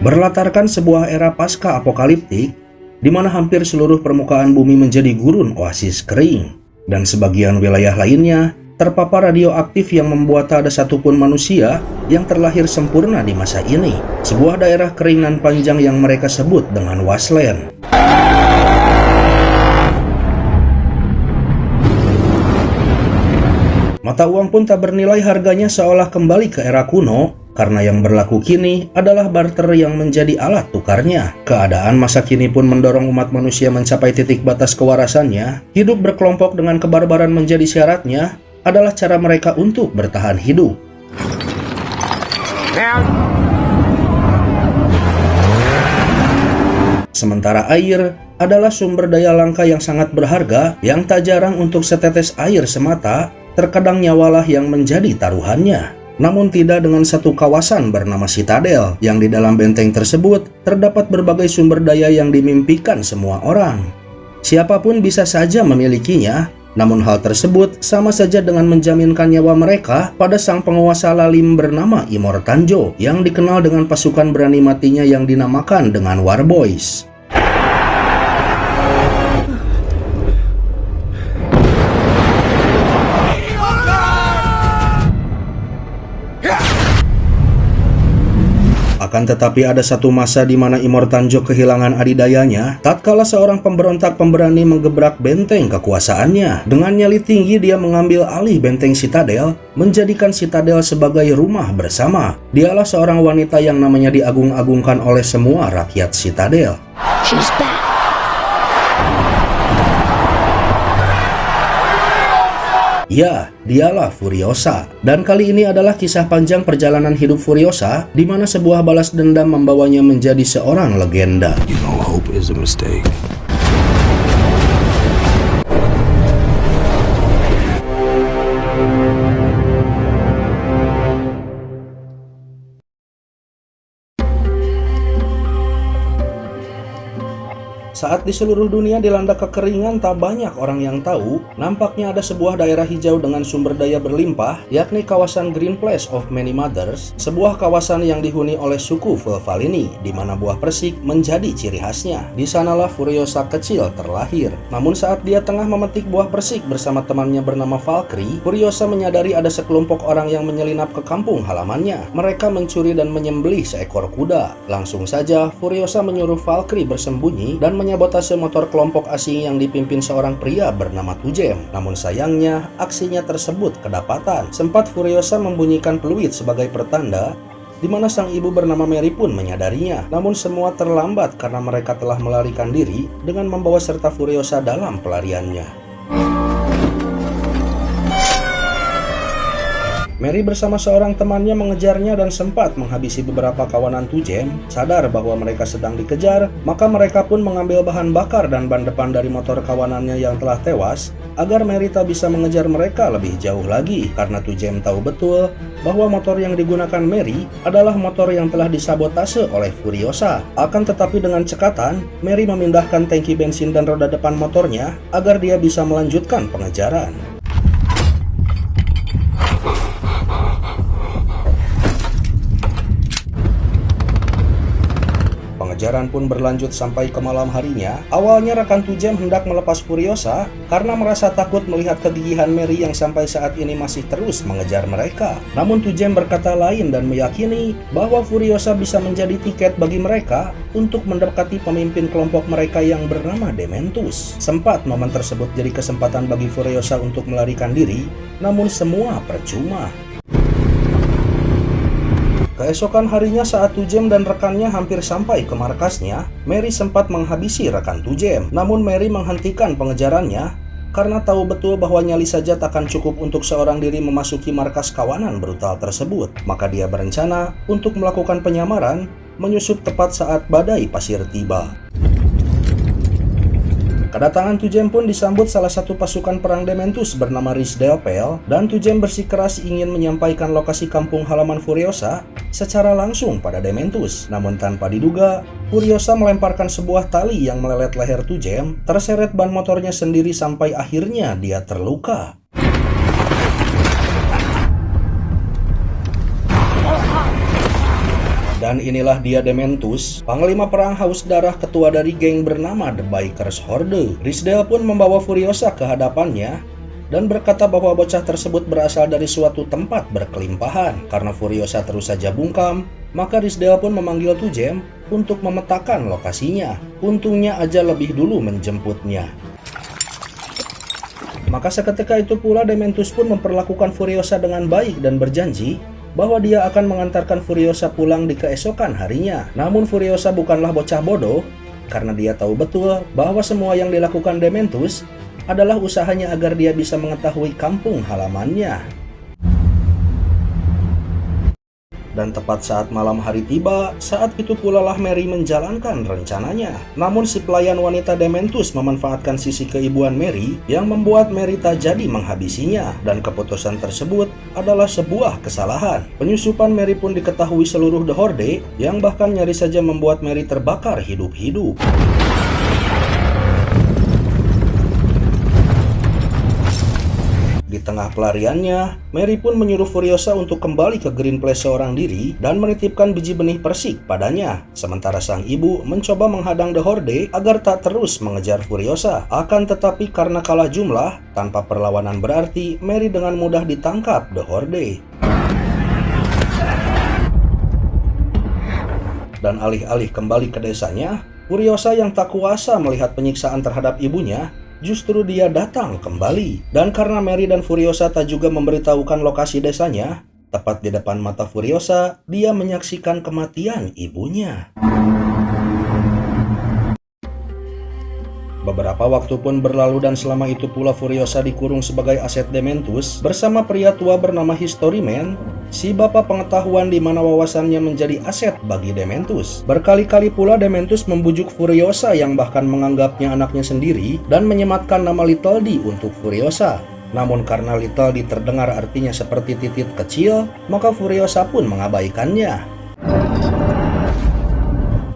Berlatarkan sebuah era pasca apokaliptik, di mana hampir seluruh permukaan bumi menjadi gurun oasis kering, dan sebagian wilayah lainnya terpapar radioaktif yang membuat tak ada satupun manusia yang terlahir sempurna di masa ini. Sebuah daerah kering nan panjang yang mereka sebut dengan Wasteland. Mata uang pun tak bernilai harganya, seolah kembali ke era kuno, karena yang berlaku kini adalah barter yang menjadi alat tukarnya. Keadaan masa kini pun mendorong umat manusia mencapai titik batas kewarasannya. Hidup berkelompok dengan kebarbaran menjadi syaratnya adalah cara mereka untuk bertahan hidup. Sementara air adalah sumber daya langka yang sangat berharga, yang tak jarang untuk setetes air semata, terkadang nyawalah yang menjadi taruhannya. Namun tidak dengan satu kawasan bernama Citadel, yang di dalam benteng tersebut terdapat berbagai sumber daya yang dimimpikan semua orang. Siapapun bisa saja memilikinya, namun hal tersebut sama saja dengan menjaminkan nyawa mereka pada sang penguasa lalim bernama Immortanjo, yang dikenal dengan pasukan berani matinya yang dinamakan dengan War Boys. Akan tetapi ada satu masa di mana Immortanjo kehilangan adidayanya tatkala seorang pemberontak pemberani menggebrak benteng kekuasaannya. Dengan nyali tinggi dia mengambil alih benteng Citadel, menjadikan Citadel sebagai rumah bersama. Dialah seorang wanita yang namanya diagung-agungkan oleh semua rakyat Citadel. She's back. Ya, dialah Furiosa. Dan kali ini adalah kisah panjang perjalanan hidup Furiosa, di mana sebuah balas dendam membawanya menjadi seorang legenda. You know, hope is a mistake. Saat di seluruh dunia dilanda kekeringan, tak banyak orang yang tahu, nampaknya ada sebuah daerah hijau dengan sumber daya berlimpah, yakni kawasan Green Place of Many Mothers, sebuah kawasan yang dihuni oleh suku Velvalini, di mana buah persik menjadi ciri khasnya. Di sanalah Furiosa kecil terlahir. Namun saat dia tengah memetik buah persik bersama temannya bernama Valkyrie, Furiosa menyadari ada sekelompok orang yang menyelinap ke kampung halamannya. Mereka mencuri dan menyembelih seekor kuda. Langsung saja Furiosa menyuruh Valkyrie bersembunyi dan menyabotase motor kelompok asing yang dipimpin seorang pria bernama Tujem. Namun sayangnya, aksinya tersebut kedapatan. Sempat Furiosa membunyikan peluit sebagai pertanda, di mana sang ibu bernama Mary pun menyadarinya. Namun semua terlambat karena mereka telah melarikan diri dengan membawa serta Furiosa dalam pelariannya. Mary bersama seorang temannya mengejarnya dan sempat menghabisi beberapa kawanan Tujem. Sadar bahwa mereka sedang dikejar, maka mereka pun mengambil bahan bakar dan ban depan dari motor kawanannya yang telah tewas, agar Mary tak bisa mengejar mereka lebih jauh lagi, karena Tujem tahu betul bahwa motor yang digunakan Mary adalah motor yang telah disabotase oleh Furiosa. Akan tetapi dengan cekatan, Mary memindahkan tangki bensin dan roda depan motornya agar dia bisa melanjutkan pengejaran. Pengejaran pun berlanjut sampai ke malam harinya. Awalnya rekan Tujem hendak melepas Furiosa karena merasa takut melihat kegigihan Mary yang sampai saat ini masih terus mengejar mereka. Namun Tujem berkata lain dan meyakini bahwa Furiosa bisa menjadi tiket bagi mereka untuk mendekati pemimpin kelompok mereka yang bernama Dementus. Sempat momen tersebut jadi kesempatan bagi Furiosa untuk melarikan diri, namun semua percuma. Keesokan harinya saat Tujem dan rekannya hampir sampai ke markasnya, Mary sempat menghabisi rekan Tujem. Namun Mary menghentikan pengejarannya karena tahu betul bahwa nyali saja takkan cukup untuk seorang diri memasuki markas kawanan brutal tersebut. Maka dia berencana untuk melakukan penyamaran, menyusup tepat saat badai pasir tiba. Kedatangan Tujem pun disambut salah satu pasukan perang Dementus bernama Risdelpel, dan Tujem bersikeras ingin menyampaikan lokasi kampung halaman Furiosa secara langsung pada Dementus. Namun tanpa diduga, Furiosa melemparkan sebuah tali yang melelet leher Tujem, terseret ban motornya sendiri sampai akhirnya dia terluka. Dan inilah dia Dementus, panglima perang haus darah ketua dari geng bernama The Bikers Horde. Rizdale pun membawa Furiosa ke hadapannya dan berkata bahwa bocah tersebut berasal dari suatu tempat berkelimpahan. Karena Furiosa terus saja bungkam, maka Rizdale pun memanggil Tujem untuk memetakan lokasinya. Untungnya aja lebih dulu menjemputnya. Maka seketika itu pula Dementus pun memperlakukan Furiosa dengan baik dan berjanji bahwa dia akan mengantarkan Furiosa pulang di keesokan harinya. Namun Furiosa bukanlah bocah bodoh, karena dia tahu betul bahwa semua yang dilakukan Dementus adalah usahanya agar dia bisa mengetahui kampung halamannya. Dan tepat saat malam hari tiba, saat itu pula lah Mary menjalankan rencananya. Namun si pelayan wanita Dementus memanfaatkan sisi keibuan Mary yang membuat Mary tak jadi menghabisinya. Dan keputusan tersebut adalah sebuah kesalahan. Penyusupan Mary pun diketahui seluruh The Horde yang bahkan nyaris saja membuat Mary terbakar hidup-hidup. Di tengah pelariannya, Mary pun menyuruh Furiosa untuk kembali ke Green Place seorang diri dan menitipkan biji benih persik padanya. Sementara sang ibu mencoba menghadang The Horde agar tak terus mengejar Furiosa. Akan tetapi karena kalah jumlah, tanpa perlawanan berarti, Mary dengan mudah ditangkap The Horde. Dan alih-alih kembali ke desanya, Furiosa yang tak kuasa melihat penyiksaan terhadap ibunya, justru dia datang kembali. Dan karena Mary dan Furiosa tak juga memberitahukan lokasi desanya, tepat di depan mata Furiosa, dia menyaksikan kematian ibunya. Beberapa waktu pun berlalu dan selama itu pula Furiosa dikurung sebagai aset Dementus bersama pria tua bernama Historyman, si bapak pengetahuan di mana wawasannya menjadi aset bagi Dementus. Berkali-kali pula Dementus membujuk Furiosa yang bahkan menganggapnya anaknya sendiri dan menyematkan nama Little D untuk Furiosa. Namun karena Little D terdengar artinya seperti titik kecil, maka Furiosa pun mengabaikannya.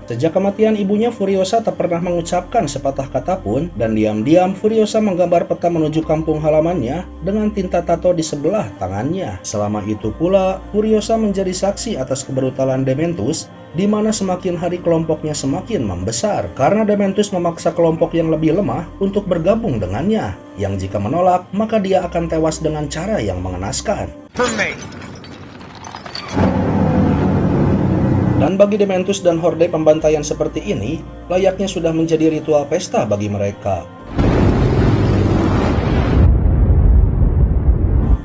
Sejak kematian ibunya, Furiosa tak pernah mengucapkan sepatah kata pun, dan diam-diam Furiosa menggambar peta menuju kampung halamannya dengan tinta tato di sebelah tangannya. Selama itu pula, Furiosa menjadi saksi atas kebrutalan Dementus, di mana semakin hari kelompoknya semakin membesar, karena Dementus memaksa kelompok yang lebih lemah untuk bergabung dengannya, yang jika menolak, maka dia akan tewas dengan cara yang mengenaskan. Dan bagi Dementus dan Horde, pembantaian seperti ini layaknya sudah menjadi ritual pesta bagi mereka.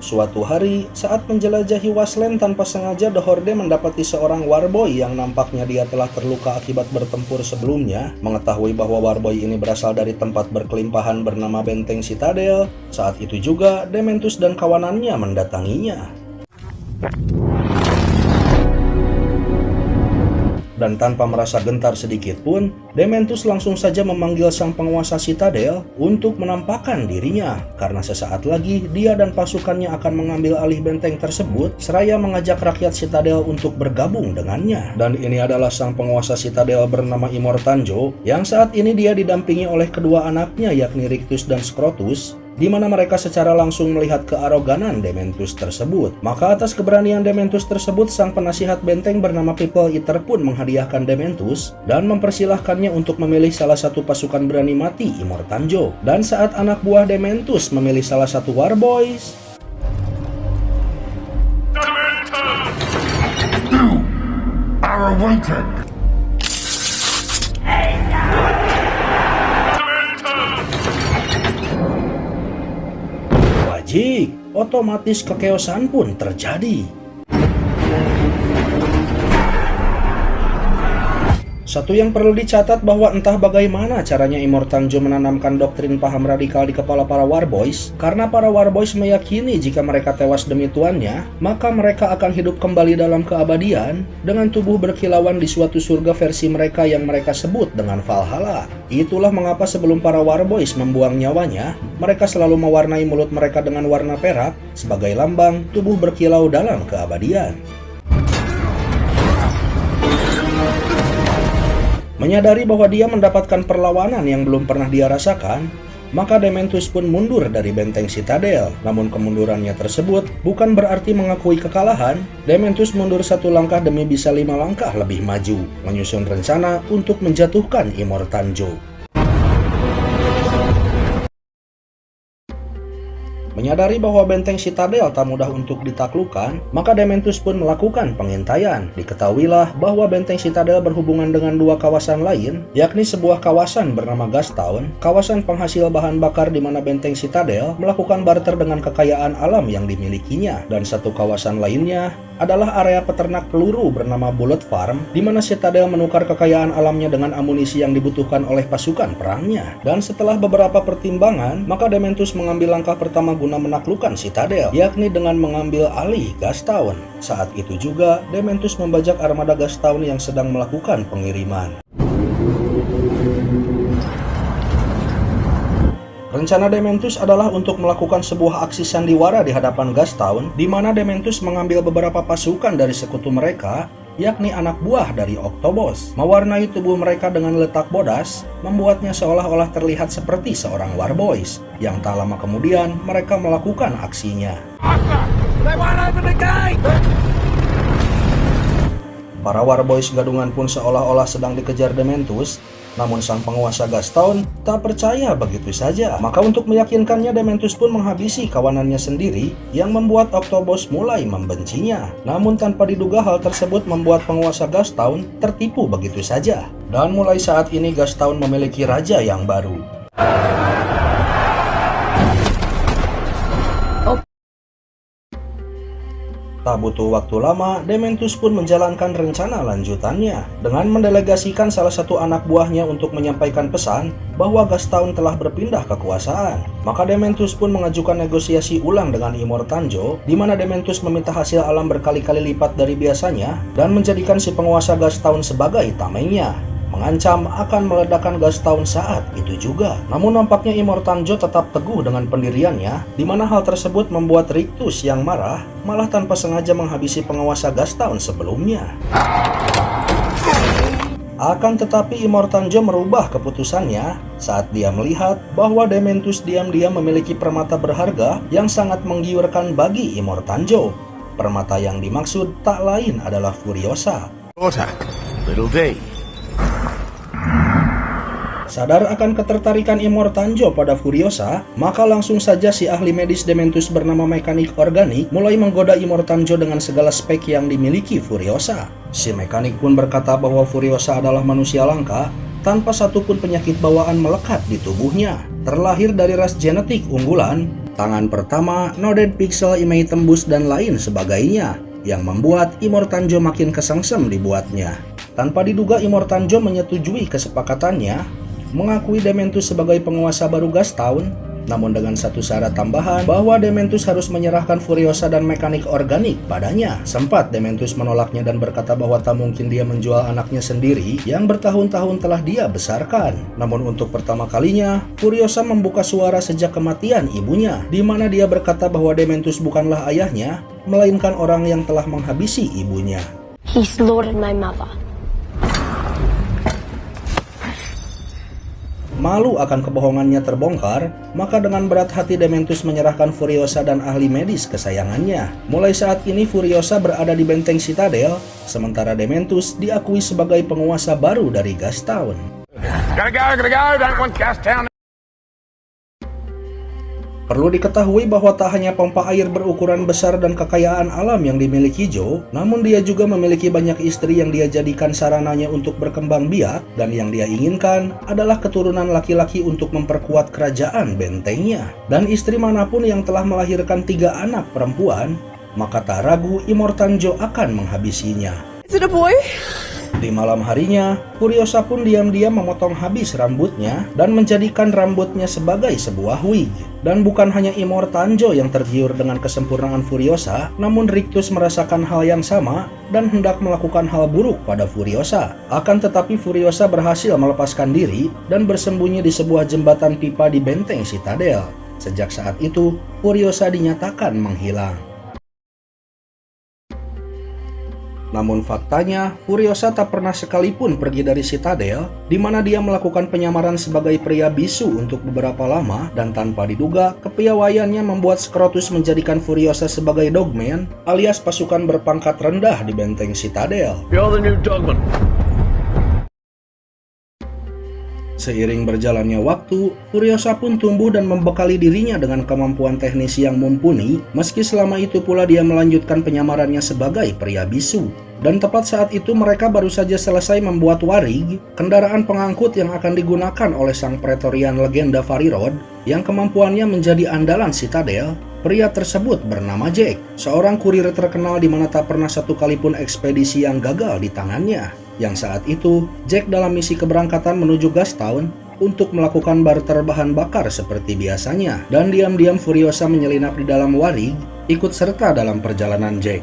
Suatu hari, saat menjelajahi Wasteland tanpa sengaja, The Horde mendapati seorang Warboy yang nampaknya dia telah terluka akibat bertempur sebelumnya. Mengetahui bahwa Warboy ini berasal dari tempat berkelimpahan bernama Benteng Citadel, saat itu juga Dementus dan kawanannya mendatanginya. Dan tanpa merasa gentar sedikit pun, Dementus langsung saja memanggil sang penguasa Citadel untuk menampakkan dirinya. Karena sesaat lagi, dia dan pasukannya akan mengambil alih benteng tersebut, seraya mengajak rakyat Citadel untuk bergabung dengannya. Dan ini adalah sang penguasa Citadel bernama Immortanjo, yang saat ini dia didampingi oleh kedua anaknya yakni Rictus dan Scrotus, di mana mereka secara langsung melihat kearoganan Dementus tersebut. Maka atas keberanian Dementus tersebut, sang penasihat benteng bernama People Eater pun menghadiahkan Dementus dan mempersilahkannya untuk memilih salah satu pasukan berani mati Immortanjo. Dan saat anak buah Dementus memilih salah satu Warboys, You are awaited. otomatis kekeosan pun terjadi. Satu yang perlu dicatat bahwa entah bagaimana caranya Immortanjo menanamkan doktrin paham radikal di kepala para Warboys, karena para Warboys meyakini jika mereka tewas demi tuannya, maka mereka akan hidup kembali dalam keabadian dengan tubuh berkilauan di suatu surga versi mereka yang mereka sebut dengan Valhalla. Itulah mengapa sebelum para Warboys membuang nyawanya, mereka selalu mewarnai mulut mereka dengan warna perak sebagai lambang tubuh berkilau dalam keabadian. Menyadari bahwa dia mendapatkan perlawanan yang belum pernah dia rasakan, maka Dementus pun mundur dari benteng Citadel. Namun kemundurannya tersebut bukan berarti mengakui kekalahan. Dementus mundur 1 langkah demi bisa 5 langkah lebih maju, menyusun rencana untuk menjatuhkan Immortanjo. Menyadari bahwa benteng Citadel tak mudah untuk ditaklukkan, maka Dementus pun melakukan pengintaian. Diketahuilah bahwa benteng Citadel berhubungan dengan 2 kawasan lain, yakni sebuah kawasan bernama Gastown, kawasan penghasil bahan bakar di mana benteng Citadel melakukan barter dengan kekayaan alam yang dimilikinya, dan satu kawasan lainnya adalah area peternak peluru bernama Bullet Farm, di mana Citadel menukar kekayaan alamnya dengan amunisi yang dibutuhkan oleh pasukan perangnya. Dan setelah beberapa pertimbangan, maka Dementus mengambil langkah pertama guna menaklukkan Citadel, yakni dengan mengambil alih Gastown. Saat itu juga, Dementus membajak armada Gastown yang sedang melakukan pengiriman. Rencana Dementus adalah untuk melakukan sebuah aksi sandiwara di hadapan Gastown, di mana Dementus mengambil beberapa pasukan dari sekutu mereka, yakni anak buah dari Octobos, mewarnai tubuh mereka dengan letak bodas, membuatnya seolah-olah terlihat seperti seorang warboys, yang tak lama kemudian mereka melakukan aksinya. Para warboys gadungan pun seolah-olah sedang dikejar Dementus. Namun sang penguasa Gastown tak percaya begitu saja. Maka untuk meyakinkannya, Dementus pun menghabisi kawanannya sendiri, yang membuat Octobos mulai membencinya. Namun tanpa diduga hal tersebut membuat penguasa Gastown tertipu begitu saja. Dan mulai saat ini Gastown memiliki raja yang baru. Tak butuh waktu lama, Dementus pun menjalankan rencana lanjutannya dengan mendelegasikan salah satu anak buahnya untuk menyampaikan pesan bahwa Gastown telah berpindah kekuasaan. Maka Dementus pun mengajukan negosiasi ulang dengan Immortanjo, di mana Dementus meminta hasil alam berkali-kali lipat dari biasanya dan menjadikan si penguasa Gastown sebagai tamengnya, mengancam akan meledakkan Gastown saat itu juga. Namun nampaknya Immortanjo tetap teguh dengan pendiriannya, di mana hal tersebut membuat Rictus yang marah malah tanpa sengaja menghabisi penguasa Gastown sebelumnya. Akan tetapi Immortanjo merubah keputusannya saat dia melihat bahwa Dementus diam-diam memiliki permata berharga yang sangat menggiurkan bagi Immortanjo. Permata yang dimaksud tak lain adalah Furiosa. Little D. Sadar akan ketertarikan Immortanjo pada Furiosa, maka langsung saja si ahli medis Dementus bernama Mekanik Organik mulai menggoda Immortanjo dengan segala spek yang dimiliki Furiosa. Si Mekanik pun berkata bahwa Furiosa adalah manusia langka, tanpa satupun penyakit bawaan melekat di tubuhnya, terlahir dari ras genetik unggulan, tangan pertama, noded pixel, imei tembus, dan lain sebagainya, yang membuat Immortanjo makin kesengsem dibuatnya. Tanpa diduga Immortanjo menyetujui kesepakatannya, mengakui Dementus sebagai penguasa baru Gastown, namun dengan satu syarat tambahan bahwa Dementus harus menyerahkan Furiosa dan Mekanik Organik padanya. Sempat Dementus menolaknya dan berkata bahwa tak mungkin dia menjual anaknya sendiri yang bertahun-tahun telah dia besarkan. Namun untuk pertama kalinya, Furiosa membuka suara sejak kematian ibunya, di mana dia berkata bahwa Dementus bukanlah ayahnya, melainkan orang yang telah menghabisi ibunya. He slaughtered my mother. Malu akan kebohongannya terbongkar, maka dengan berat hati Dementus menyerahkan Furiosa dan ahli medis kesayangannya. Mulai saat ini Furiosa berada di benteng Citadel, sementara Dementus diakui sebagai penguasa baru dari Gastown. Gotta go, don't want Gastown. Perlu diketahui bahwa tak hanya pompa air berukuran besar dan kekayaan alam yang dimiliki Joe, namun dia juga memiliki banyak istri yang dia jadikan sarananya untuk berkembang biak, dan yang dia inginkan adalah keturunan laki-laki untuk memperkuat kerajaan bentengnya. Dan istri manapun yang telah melahirkan 3 anak perempuan, maka tak ragu Immortanjo akan menghabisinya. Is it a boy? Di malam harinya, Furiosa pun diam-diam memotong habis rambutnya dan menjadikan rambutnya sebagai sebuah wig. Dan bukan hanya Immortanjo yang tergiur dengan kesempurnaan Furiosa, namun Rictus merasakan hal yang sama dan hendak melakukan hal buruk pada Furiosa. Akan tetapi Furiosa berhasil melepaskan diri dan bersembunyi di sebuah jembatan pipa di benteng Citadel. Sejak saat itu, Furiosa dinyatakan menghilang. Namun faktanya, Furiosa tak pernah sekalipun pergi dari Citadel, di mana dia melakukan penyamaran sebagai pria bisu untuk beberapa lama, dan tanpa diduga, kepiawaiannya membuat Scrotus menjadikan Furiosa sebagai dogman, alias pasukan berpangkat rendah di benteng Citadel. You're the new dogman. Seiring berjalannya waktu, Furiosa pun tumbuh dan membekali dirinya dengan kemampuan teknis yang mumpuni, meski selama itu pula dia melanjutkan penyamarannya sebagai pria bisu. Dan tepat saat itu mereka baru saja selesai membuat Warig, kendaraan pengangkut yang akan digunakan oleh sang Praetorian legenda Varirod, yang kemampuannya menjadi andalan Citadel. Pria tersebut bernama Jack, seorang kurir terkenal di mana tak pernah satu kali pun ekspedisi yang gagal di tangannya. Yang saat itu, Jack dalam misi keberangkatan menuju Gastown untuk melakukan barter bahan bakar seperti biasanya, dan diam-diam Furiosa menyelinap di dalam Warig, ikut serta dalam perjalanan Jack.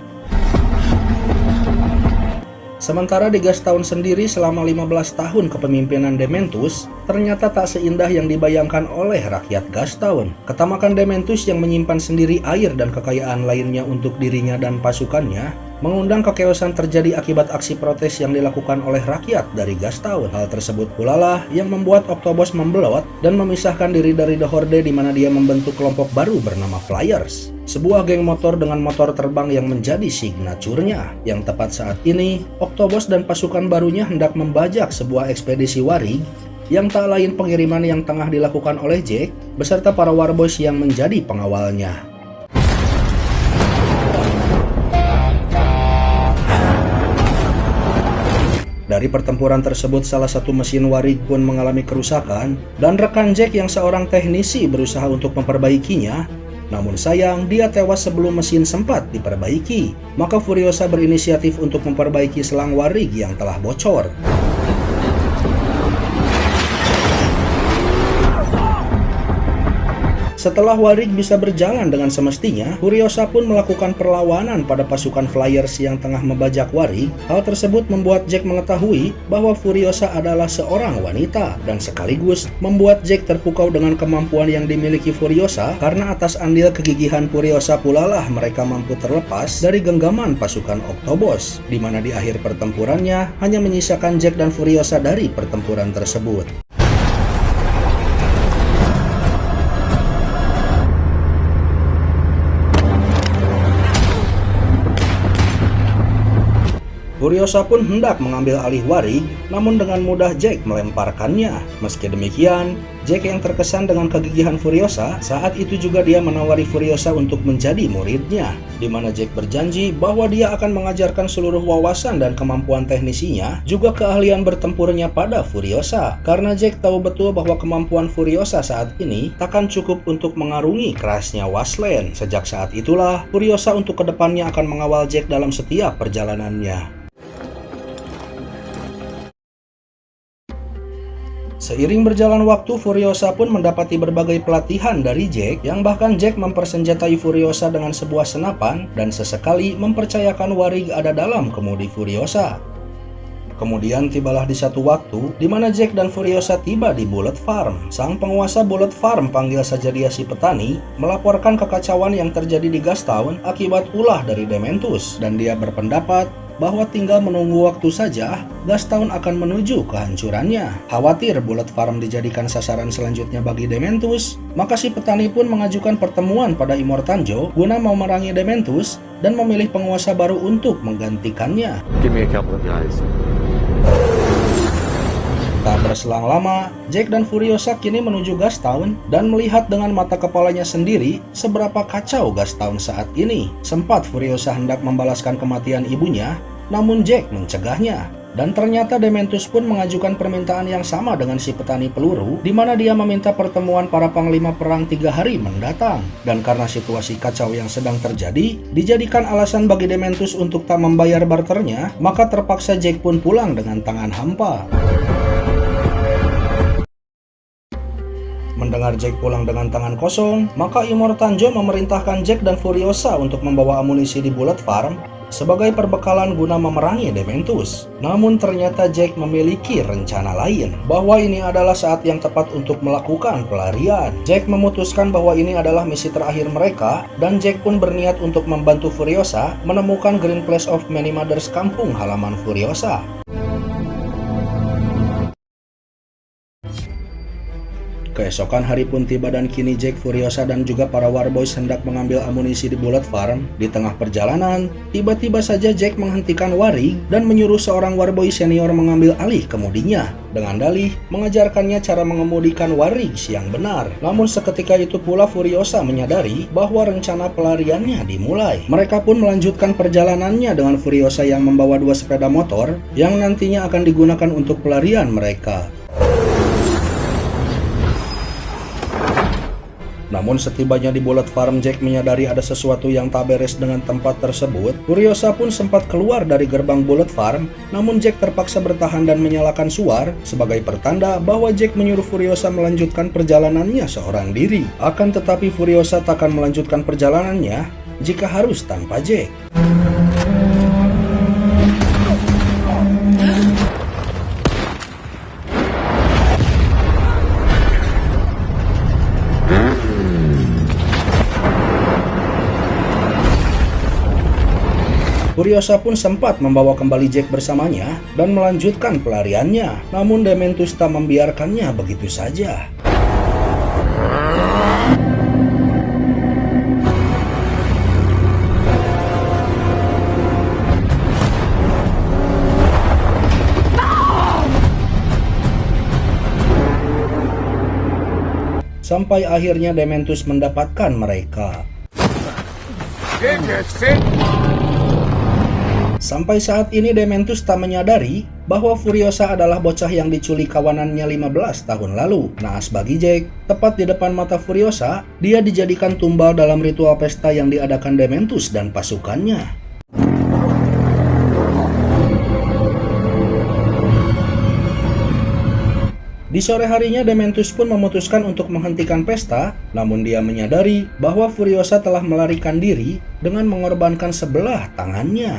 Sementara di Gastown sendiri selama 15 tahun kepemimpinan Dementus, ternyata tak seindah yang dibayangkan oleh rakyat Gastown. Ketamakan Dementus yang menyimpan sendiri air dan kekayaan lainnya untuk dirinya dan pasukannya, mengundang kekeosan terjadi akibat aksi protes yang dilakukan oleh rakyat dari Gastown. Hal tersebut pula lah yang membuat Octobos membelot dan memisahkan diri dari The Horde, di mana dia membentuk kelompok baru bernama Flyers, sebuah geng motor dengan motor terbang yang menjadi signaturnya. Yang tepat saat ini, Octobos dan pasukan barunya hendak membajak sebuah ekspedisi Warig yang tak lain pengiriman yang tengah dilakukan oleh Jack beserta para warboys yang menjadi pengawalnya. Dari pertempuran tersebut, salah satu mesin Warig pun mengalami kerusakan, dan rekan Jack yang seorang teknisi berusaha untuk memperbaikinya. Namun sayang, dia tewas sebelum mesin sempat diperbaiki. Maka Furiosa berinisiatif untuk memperbaiki selang Warig yang telah bocor. Setelah Warig bisa berjalan dengan semestinya, Furiosa pun melakukan perlawanan pada pasukan Flyers yang tengah membajak Warig. Hal tersebut membuat Jack mengetahui bahwa Furiosa adalah seorang wanita, dan sekaligus membuat Jack terpukau dengan kemampuan yang dimiliki Furiosa, karena atas andil kegigihan Furiosa pula lah mereka mampu terlepas dari genggaman pasukan Octobos, di mana di akhir pertempurannya hanya menyisakan Jack dan Furiosa dari pertempuran tersebut. Furiosa pun hendak mengambil alih Warig, namun dengan mudah Jack melemparkannya. Meski demikian, Jack yang terkesan dengan kegigihan Furiosa, saat itu juga dia menawari Furiosa untuk menjadi muridnya, di mana Jack berjanji bahwa dia akan mengajarkan seluruh wawasan dan kemampuan teknisinya, juga keahlian bertempurnya pada Furiosa. Karena Jack tahu betul bahwa kemampuan Furiosa saat ini takkan cukup untuk mengarungi kerasnya Wasteland. Sejak saat itulah, Furiosa untuk kedepannya akan mengawal Jack dalam setiap perjalanannya. Seiring berjalan waktu, Furiosa pun mendapati berbagai pelatihan dari Jack, yang bahkan Jack mempersenjatai Furiosa dengan sebuah senapan dan sesekali mempercayakan Warig ada dalam kemudi Furiosa. Kemudian tibalah di satu waktu di mana Jack dan Furiosa tiba di Bullet Farm. Sang penguasa Bullet Farm, panggil saja dia si petani, melaporkan kekacauan yang terjadi di Gastown akibat ulah dari Dementus, dan dia berpendapat bahwa tinggal menunggu waktu saja, Gastown akan menuju kehancurannya. Khawatir Bullet Farm dijadikan sasaran selanjutnya bagi Dementus, maka si petani pun mengajukan pertemuan pada Immortanjo guna memerangi Dementus dan memilih penguasa baru untuk menggantikannya. Give me a couple of guys. Tak berselang lama, Jack dan Furiosa kini menuju Gastown dan melihat dengan mata kepalanya sendiri seberapa kacau Gastown saat ini. Sempat Furiosa hendak membalaskan kematian ibunya, namun Jack mencegahnya. Dan ternyata Dementus pun mengajukan permintaan yang sama dengan si petani peluru, di mana dia meminta pertemuan para panglima perang 3 hari mendatang. Dan karena situasi kacau yang sedang terjadi, dijadikan alasan bagi Dementus untuk tak membayar barternya, maka terpaksa Jack pun pulang dengan tangan hampa. Mendengar Jack pulang dengan tangan kosong, maka Immortanjo memerintahkan Jack dan Furiosa untuk membawa amunisi di Bullet Farm sebagai perbekalan guna memerangi Dementus. Namun ternyata Jack memiliki rencana lain, bahwa ini adalah saat yang tepat untuk melakukan pelarian. Jack memutuskan bahwa ini adalah misi terakhir mereka, dan Jack pun berniat untuk membantu Furiosa menemukan Green Place of Many Mothers, kampung halaman Furiosa. Keesokan hari pun tiba dan kini Jack, Furiosa, dan juga para Warboys hendak mengambil amunisi di Bullet Farm. Di tengah perjalanan, tiba-tiba saja Jack menghentikan Warig dan menyuruh seorang Warboy senior mengambil alih kemudinya, dengan dalih mengajarkannya cara mengemudikan Warig yang benar. Namun seketika itu pula Furiosa menyadari bahwa rencana pelariannya dimulai. Mereka pun melanjutkan perjalanannya dengan Furiosa yang membawa 2 sepeda motor yang nantinya akan digunakan untuk pelarian mereka. Namun setibanya di Bullet Farm, Jack menyadari ada sesuatu yang tak beres dengan tempat tersebut. Furiosa pun sempat keluar dari gerbang Bullet Farm, namun Jack terpaksa bertahan dan menyalakan suar sebagai pertanda bahwa Jack menyuruh Furiosa melanjutkan perjalanannya seorang diri. Akan tetapi Furiosa takkan melanjutkan perjalanannya jika harus tanpa Jack. Furiosa pun sempat membawa kembali Jack bersamanya dan melanjutkan pelariannya. Namun Dementus tak membiarkannya begitu saja. Sampai akhirnya Dementus mendapatkan mereka. Sampai saat ini Dementus tak menyadari bahwa Furiosa adalah bocah yang diculik kawanannya 15 tahun lalu. Naas bagi Jack, tepat di depan mata Furiosa, dia dijadikan tumbal dalam ritual pesta yang diadakan Dementus dan pasukannya. Di sore harinya Dementus pun memutuskan untuk menghentikan pesta, namun dia menyadari bahwa Furiosa telah melarikan diri dengan mengorbankan sebelah tangannya.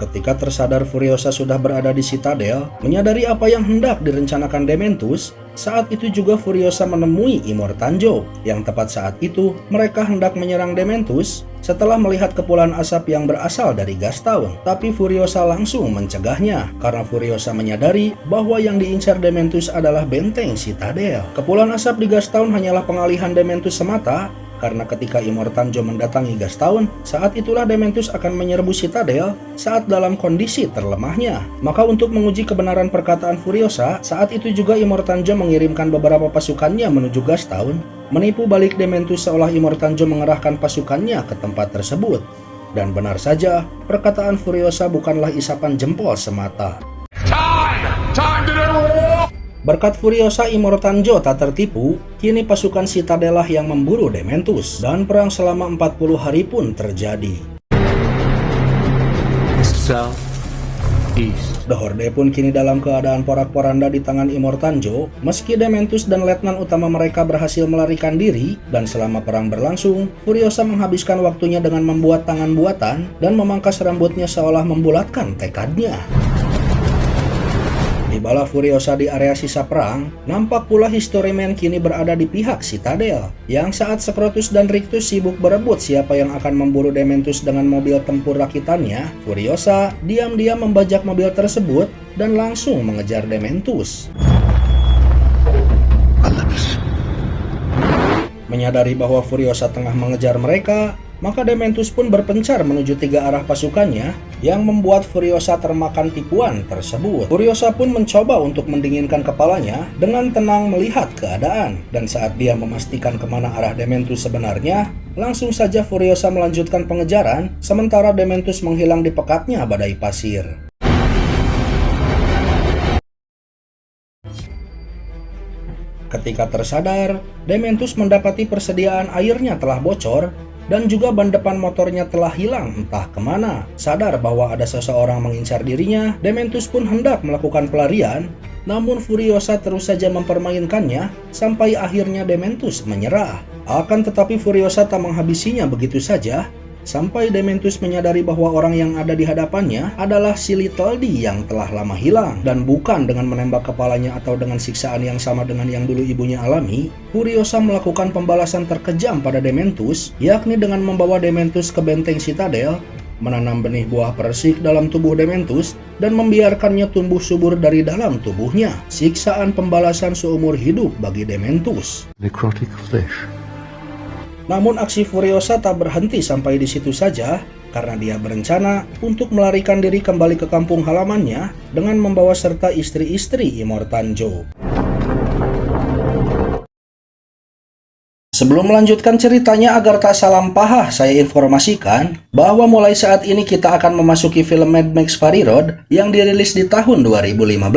Ketika tersadar Furiosa sudah berada di Citadel, menyadari apa yang hendak direncanakan Dementus, saat itu juga Furiosa menemui Immortanjo, yang tepat saat itu mereka hendak menyerang Dementus setelah melihat kepulan asap yang berasal dari Gastown. Tapi Furiosa langsung mencegahnya, karena Furiosa menyadari bahwa yang diincar Dementus adalah benteng Citadel. Kepulan asap di Gastown hanyalah pengalihan Dementus semata, karena ketika Immortanjo mendatangi Gastown, saat itulah Dementus akan menyerbu Citadel saat dalam kondisi terlemahnya. Maka untuk menguji kebenaran perkataan Furiosa, saat itu juga Immortanjo mengirimkan beberapa pasukannya menuju Gastown, menipu balik Dementus seolah Immortanjo mengerahkan pasukannya ke tempat tersebut. Dan benar saja, perkataan Furiosa bukanlah isapan jempol semata. Time to do war! Berkat Furiosa, Immortanjo tak tertipu, kini pasukan Citadel lah yang memburu Dementus, dan perang selama 40 hari pun terjadi. South, East. The Horde pun kini dalam keadaan porak-poranda di tangan Immortanjo, meski Dementus dan letnan utama mereka berhasil melarikan diri, dan selama perang berlangsung, Furiosa menghabiskan waktunya dengan membuat tangan buatan dan memangkas rambutnya seolah membulatkan tekadnya. Tibalah Furiosa di area sisa perang, nampak pula Historyman kini berada di pihak Citadel, yang saat Scrotus dan Rictus sibuk berebut siapa yang akan memburu Dementus dengan mobil tempur rakitannya, Furiosa diam-diam membajak mobil tersebut dan langsung mengejar Dementus. Menyadari bahwa Furiosa tengah mengejar mereka, maka Dementus pun berpencar menuju 3 arah pasukannya yang membuat Furiosa termakan tipuan tersebut. Furiosa pun mencoba untuk mendinginkan kepalanya dengan tenang melihat keadaan, dan saat dia memastikan kemana arah Dementus sebenarnya, langsung saja Furiosa melanjutkan pengejaran sementara Dementus menghilang di pekatnya badai pasir. Ketika tersadar, Dementus mendapati persediaan airnya telah bocor dan juga ban depan motornya telah hilang entah kemana. Sadar bahwa ada seseorang mengincar dirinya, Dementus pun hendak melakukan pelarian, namun Furiosa terus saja mempermainkannya sampai akhirnya Dementus menyerah. Akan tetapi Furiosa tak menghabisinya begitu saja, sampai Dementus menyadari bahwa orang yang ada di hadapannya adalah si Little D yang telah lama hilang. Dan bukan dengan menembak kepalanya atau dengan siksaan yang sama dengan yang dulu ibunya alami, Furiosa melakukan pembalasan terkejam pada Dementus, yakni dengan membawa Dementus ke benteng Citadel, menanam benih buah persik dalam tubuh Dementus, dan membiarkannya tumbuh subur dari dalam tubuhnya. Siksaan pembalasan seumur hidup bagi Dementus. Necrotic flesh. Namun aksi Furiosa tak berhenti sampai di situ saja, karena dia berencana untuk melarikan diri kembali ke kampung halamannya dengan membawa serta istri-istri Immortan Joe. Sebelum melanjutkan ceritanya agar tak salah paham, saya informasikan bahwa mulai saat ini kita akan memasuki film Mad Max Fury Road yang dirilis di tahun 2015.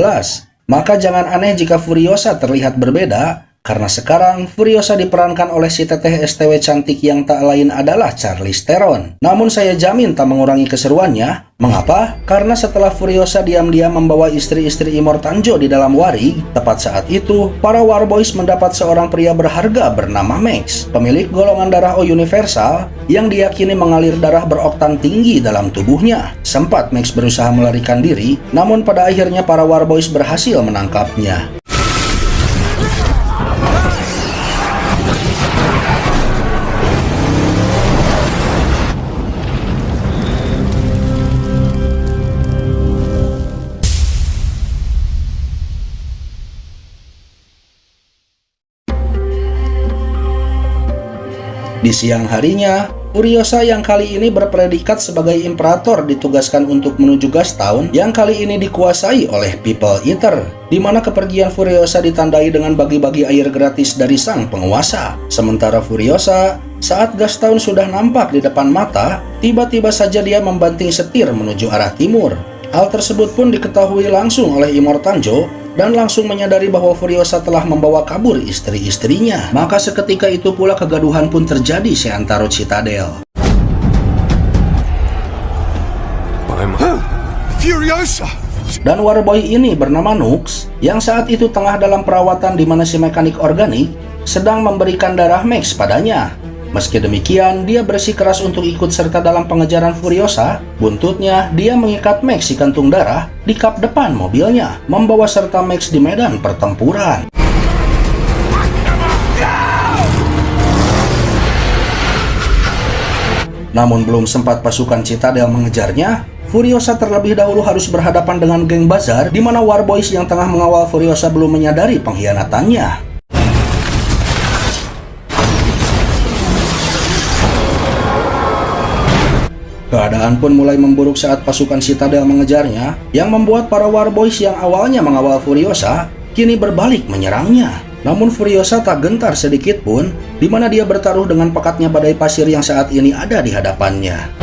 Maka jangan aneh jika Furiosa terlihat berbeda, karena sekarang Furiosa diperankan oleh si teteh STW cantik yang tak lain adalah Charlize Theron. Namun saya jamin tak mengurangi keseruannya. Mengapa? Karena setelah Furiosa diam-diam membawa istri-istri Immortan Joe di dalam waring, tepat saat itu para Warboys mendapat seorang pria berharga bernama Max, pemilik golongan darah O universal yang diyakini mengalir darah beroktan tinggi dalam tubuhnya. Sempat Max berusaha melarikan diri, namun pada akhirnya para Warboys berhasil menangkapnya. Di siang harinya, Furiosa yang kali ini berpredikat sebagai imperator ditugaskan untuk menuju Gastown yang kali ini dikuasai oleh People Eater, di mana kepergian Furiosa ditandai dengan bagi-bagi air gratis dari sang penguasa. Sementara Furiosa, saat Gastown sudah nampak di depan mata, tiba-tiba saja dia membanting setir menuju arah timur. Hal tersebut pun diketahui langsung oleh Immortan Joe dan langsung menyadari bahwa Furiosa telah membawa kabur istri-istrinya. Maka seketika itu pula kegaduhan pun terjadi seantero Citadel. Furiosa! Dan Warboy ini bernama Nux, yang saat itu tengah dalam perawatan di mana si mekanik organik sedang memberikan darah Max padanya. Meski demikian, dia bersikeras untuk ikut serta dalam pengejaran Furiosa. Buntutnya, dia mengikat Max di kantung darah di kap depan mobilnya, membawa serta Max di medan pertempuran. Namun belum sempat pasukan Citadel mengejarnya, Furiosa terlebih dahulu harus berhadapan dengan geng Bazar, di mana Warboys yang tengah mengawal Furiosa belum menyadari pengkhianatannya. Keadaan pun mulai memburuk saat pasukan Citadel mengejarnya, yang membuat para Warboys yang awalnya mengawal Furiosa kini berbalik menyerangnya. Namun Furiosa tak gentar sedikit pun, di mana dia bertaruh dengan pekatnya badai pasir yang saat ini ada di hadapannya.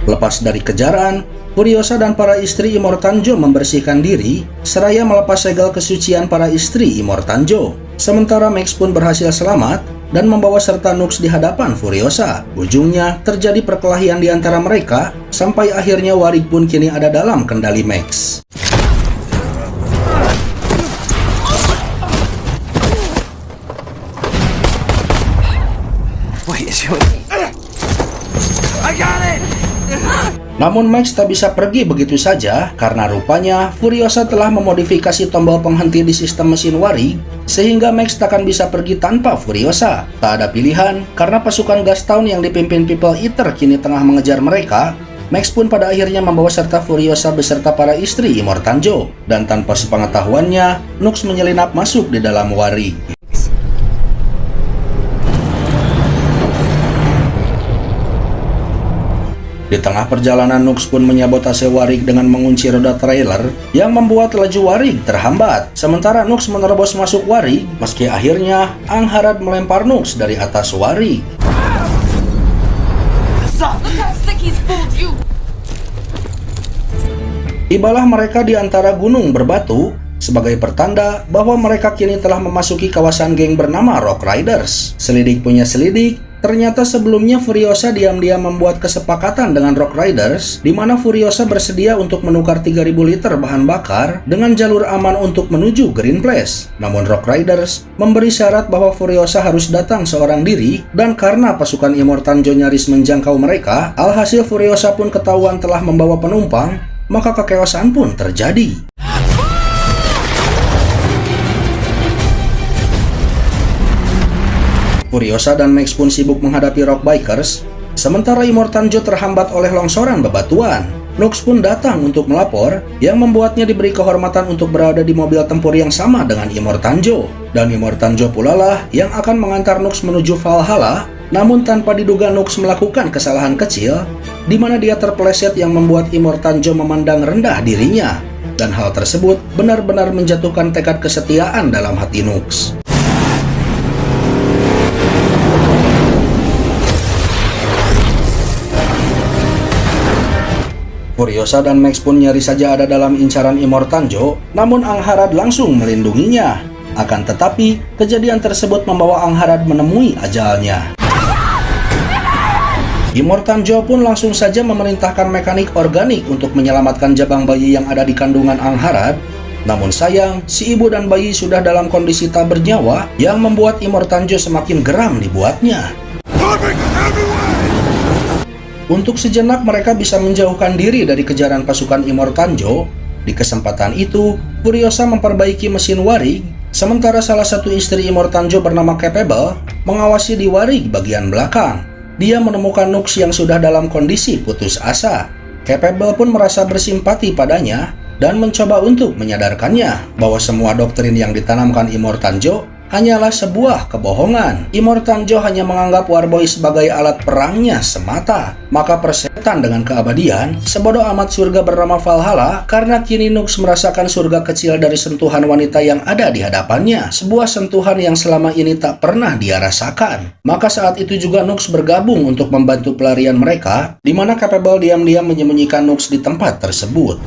Lepas dari kejaran, Furiosa dan para istri Immortan Joe membersihkan diri, seraya melepas segel kesucian para istri Immortan Joe. Sementara Max pun berhasil selamat dan membawa serta Nux di hadapan Furiosa. Ujungnya terjadi perkelahian di antara mereka, sampai akhirnya Warig pun kini ada dalam kendali Max. Namun Max tak bisa pergi begitu saja karena rupanya Furiosa telah memodifikasi tombol penghenti di sistem mesin Warig sehingga Max tak akan bisa pergi tanpa Furiosa. Tak ada pilihan karena pasukan Gastown yang dipimpin People Eater kini tengah mengejar mereka. Max pun pada akhirnya membawa serta Furiosa beserta para istri Immortan Joe, dan tanpa sepengetahuannya Nux menyelinap masuk di dalam Warig. Di tengah perjalanan, Nux pun menyabotase Warrick dengan mengunci roda trailer yang membuat laju Warrick terhambat. Sementara Nux menerobos masuk Warrick, meski akhirnya Angharad melempar Nux dari atas Warrick. Tibalah mereka di antara gunung berbatu sebagai pertanda bahwa mereka kini telah memasuki kawasan geng bernama Rock Riders. Selidik punya selidik, ternyata sebelumnya Furiosa diam-diam membuat kesepakatan dengan Rock Riders di mana Furiosa bersedia untuk menukar 3.000 liter bahan bakar dengan jalur aman untuk menuju Green Place. Namun Rock Riders memberi syarat bahwa Furiosa harus datang seorang diri, dan karena pasukan Immortan Joe nyaris menjangkau mereka, alhasil Furiosa pun ketahuan telah membawa penumpang, maka kekeosan pun terjadi. Furiosa dan Max pun sibuk menghadapi Rock Bikers, sementara Immortan Joe terhambat oleh longsoran bebatuan. Nux pun datang untuk melapor, yang membuatnya diberi kehormatan untuk berada di mobil tempur yang sama dengan Immortan Joe. Dan Immortan Joe pula lah yang akan mengantar Nux menuju Valhalla, namun tanpa diduga Nux melakukan kesalahan kecil, di mana dia terpeleset yang membuat Immortan Joe memandang rendah dirinya. Dan hal tersebut benar-benar menjatuhkan tekad kesetiaan dalam hati Nux. Furiosa dan Max pun nyaris saja ada dalam incaran Immortan Joe, namun Angharad langsung melindunginya. Akan tetapi, kejadian tersebut membawa Angharad menemui ajalnya. Immortan Joe pun langsung saja memerintahkan mekanik organik untuk menyelamatkan jabang bayi yang ada di kandungan Angharad. Namun sayang, si ibu dan bayi sudah dalam kondisi tak bernyawa yang membuat Immortan Joe semakin geram dibuatnya. Untuk sejenak mereka bisa menjauhkan diri dari kejaran pasukan Immortan Joe. Di kesempatan itu, Furiosa memperbaiki mesin Warrick, sementara salah satu istri Immortan Joe bernama Capable mengawasi di Warrick bagian belakang. Dia menemukan Nux yang sudah dalam kondisi putus asa. Capable pun merasa bersimpati padanya dan mencoba untuk menyadarkannya bahwa semua doktrin yang ditanamkan Immortan Joe hanyalah sebuah kebohongan. Immortan Joe hanya menganggap Warboy sebagai alat perangnya semata. Maka persetan dengan keabadian, sebodoh amat surga bernama Valhalla, karena kini Nux merasakan surga kecil dari sentuhan wanita yang ada di hadapannya. Sebuah sentuhan yang selama ini tak pernah dia rasakan. Maka saat itu juga Nux bergabung untuk membantu pelarian mereka, di mana Capable diam-diam menyembunyikan Nux di tempat tersebut.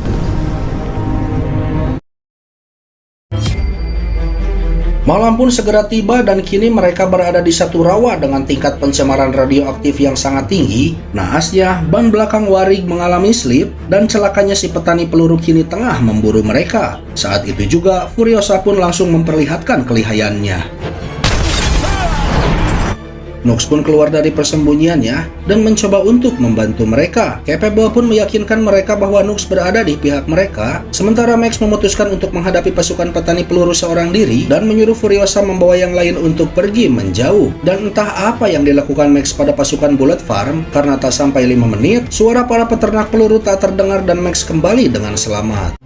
Malam pun segera tiba dan kini mereka berada di satu rawa dengan tingkat pencemaran radioaktif yang sangat tinggi. Naasnya, ban belakang Warrick mengalami slip dan celakanya si petani peluru kini tengah memburu mereka. Saat itu juga, Furiosa pun langsung memperlihatkan kelihayannya. Nux pun keluar dari persembunyiannya dan mencoba untuk membantu mereka. Capable pun meyakinkan mereka bahwa Nux berada di pihak mereka, sementara Max memutuskan untuk menghadapi pasukan petani peluru seorang diri dan menyuruh Furiosa membawa yang lain untuk pergi menjauh. Dan entah apa yang dilakukan Max pada pasukan Bullet Farm, karena tak sampai 5 menit, suara para peternak peluru tak terdengar dan Max kembali dengan selamat.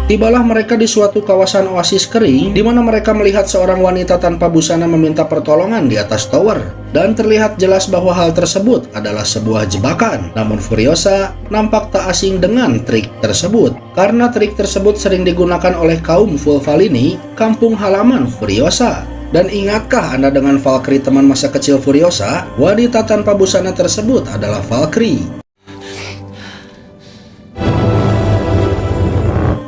Tibalah mereka di suatu kawasan oasis kering, di mana mereka melihat seorang wanita tanpa busana meminta pertolongan di atas tower. Dan terlihat jelas bahwa hal tersebut adalah sebuah jebakan. Namun Furiosa nampak tak asing dengan trik tersebut, karena trik tersebut sering digunakan oleh kaum Vulvalini, kampung halaman Furiosa. Dan ingatkah Anda dengan Valkyrie teman masa kecil Furiosa? Wanita tanpa busana tersebut adalah Valkyrie.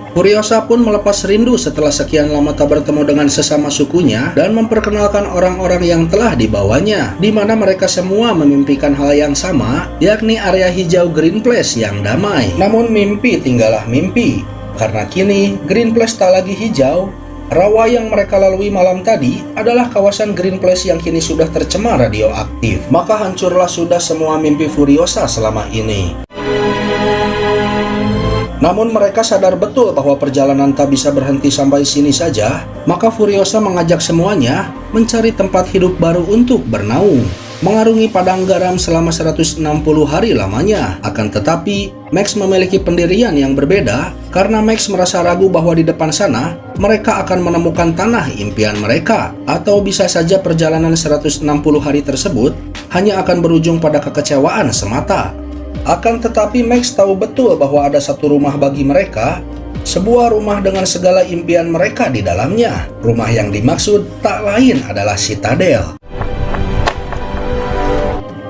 Furiosa pun melepas rindu setelah sekian lama tak bertemu dengan sesama sukunya dan memperkenalkan orang-orang yang telah dibawanya, di mana mereka semua memimpikan hal yang sama, yakni area hijau Green Place yang damai. Namun mimpi tinggallah mimpi, karena kini Green Place tak lagi hijau. Rawa yang mereka lalui malam tadi adalah kawasan Green Place yang kini sudah tercemar radioaktif. Maka hancurlah sudah semua mimpi Furiosa selama ini. Namun mereka sadar betul bahwa perjalanan tak bisa berhenti sampai sini saja, maka Furiosa mengajak semuanya mencari tempat hidup baru untuk bernaung. mengarungi padang garam selama 160 hari lamanya. Akan tetapi, Max memiliki pendirian yang berbeda karena Max merasa ragu bahwa di depan sana mereka akan menemukan tanah impian mereka, atau bisa saja perjalanan 160 hari tersebut hanya akan berujung pada kekecewaan semata. Akan tetapi Max tahu betul bahwa ada satu rumah bagi mereka, sebuah rumah dengan segala impian mereka di dalamnya. Rumah yang dimaksud tak lain adalah Citadel.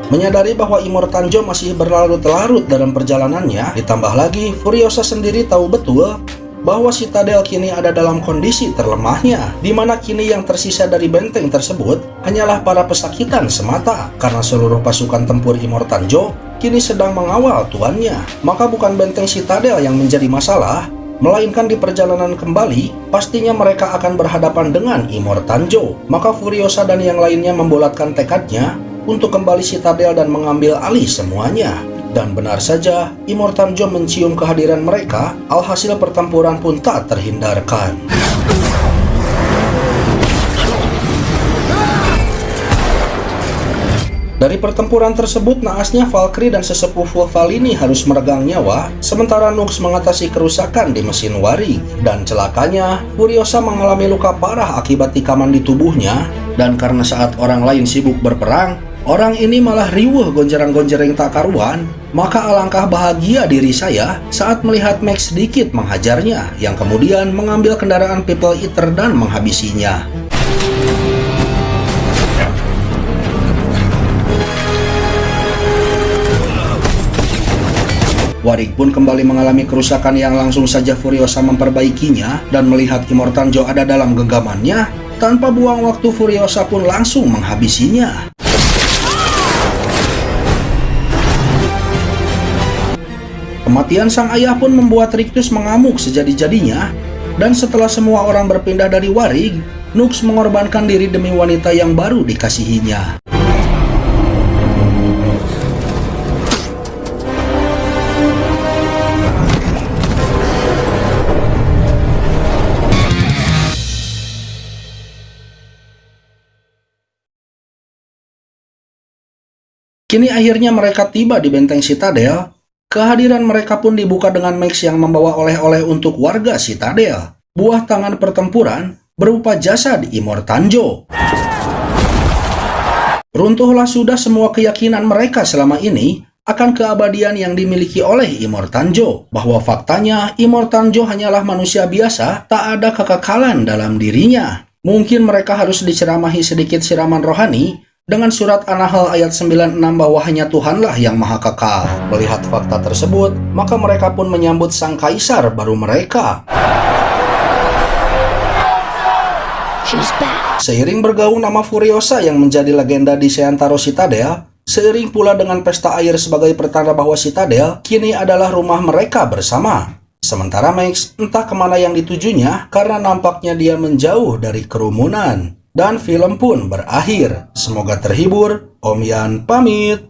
Menyadari bahwa Immortanjo masih berlarut-larut dalam perjalanannya, ditambah lagi Furiosa sendiri tahu betul bahwa Citadel kini ada dalam kondisi terlemahnya, di mana kini yang tersisa dari benteng tersebut hanyalah para pesakitan semata, karena seluruh pasukan tempur Immortanjo kini sedang mengawal tuannya. Maka bukan benteng Citadel yang menjadi masalah, melainkan di perjalanan kembali pastinya mereka akan berhadapan dengan Immortanjo. Maka Furiosa dan yang lainnya membulatkan tekadnya untuk kembali Citadel dan mengambil alih semuanya. Dan benar saja, Immortanjo mencium kehadiran mereka, alhasil pertempuran pun tak terhindarkan. Dari pertempuran tersebut, naasnya Valkyrie dan sesepuh Valini harus meregang nyawa, sementara Nux mengatasi kerusakan di mesin Warig. Dan celakanya, Furiosa mengalami luka parah akibat tikaman di tubuhnya, dan karena saat orang lain sibuk berperang, orang ini malah riweuh gonjerang-gonjering tak karuan. Maka alangkah bahagia diri saya saat melihat Max sedikit menghajarnya, yang kemudian mengambil kendaraan People Eater dan menghabisinya. Warig pun kembali mengalami kerusakan yang langsung saja Furiosa memperbaikinya, dan melihat Immortanjo ada dalam genggamannya, tanpa buang waktu Furiosa pun langsung menghabisinya. Kematian sang ayah pun membuat Rictus mengamuk sejadi-jadinya, dan setelah semua orang berpindah dari Warig, Nux mengorbankan diri demi wanita yang baru dikasihinya. Kini akhirnya mereka tiba di benteng Citadel. Kehadiran mereka pun dibuka dengan Max yang membawa oleh-oleh untuk warga Citadel. Buah tangan pertempuran berupa jasad Immortanjo. Runtuhlah sudah semua keyakinan mereka selama ini akan keabadian yang dimiliki oleh Immortanjo, bahwa faktanya Immortanjo hanyalah manusia biasa, tak ada kekekalan dalam dirinya. Mungkin mereka harus diceramahi sedikit siraman rohani dengan surat An-Nahl ayat 96 bahwa hanya Tuhanlah yang maha kekal. Melihat fakta tersebut, maka mereka pun menyambut sang kaisar baru mereka. Seiring bergaung nama Furiosa yang menjadi legenda di Seantaro Citadel, seiring pula dengan pesta air sebagai pertanda bahwa Citadel kini adalah rumah mereka bersama. Sementara Max entah kemana yang ditujunya karena nampaknya dia menjauh dari kerumunan. Dan film pun berakhir. Semoga terhibur. Om Yan pamit.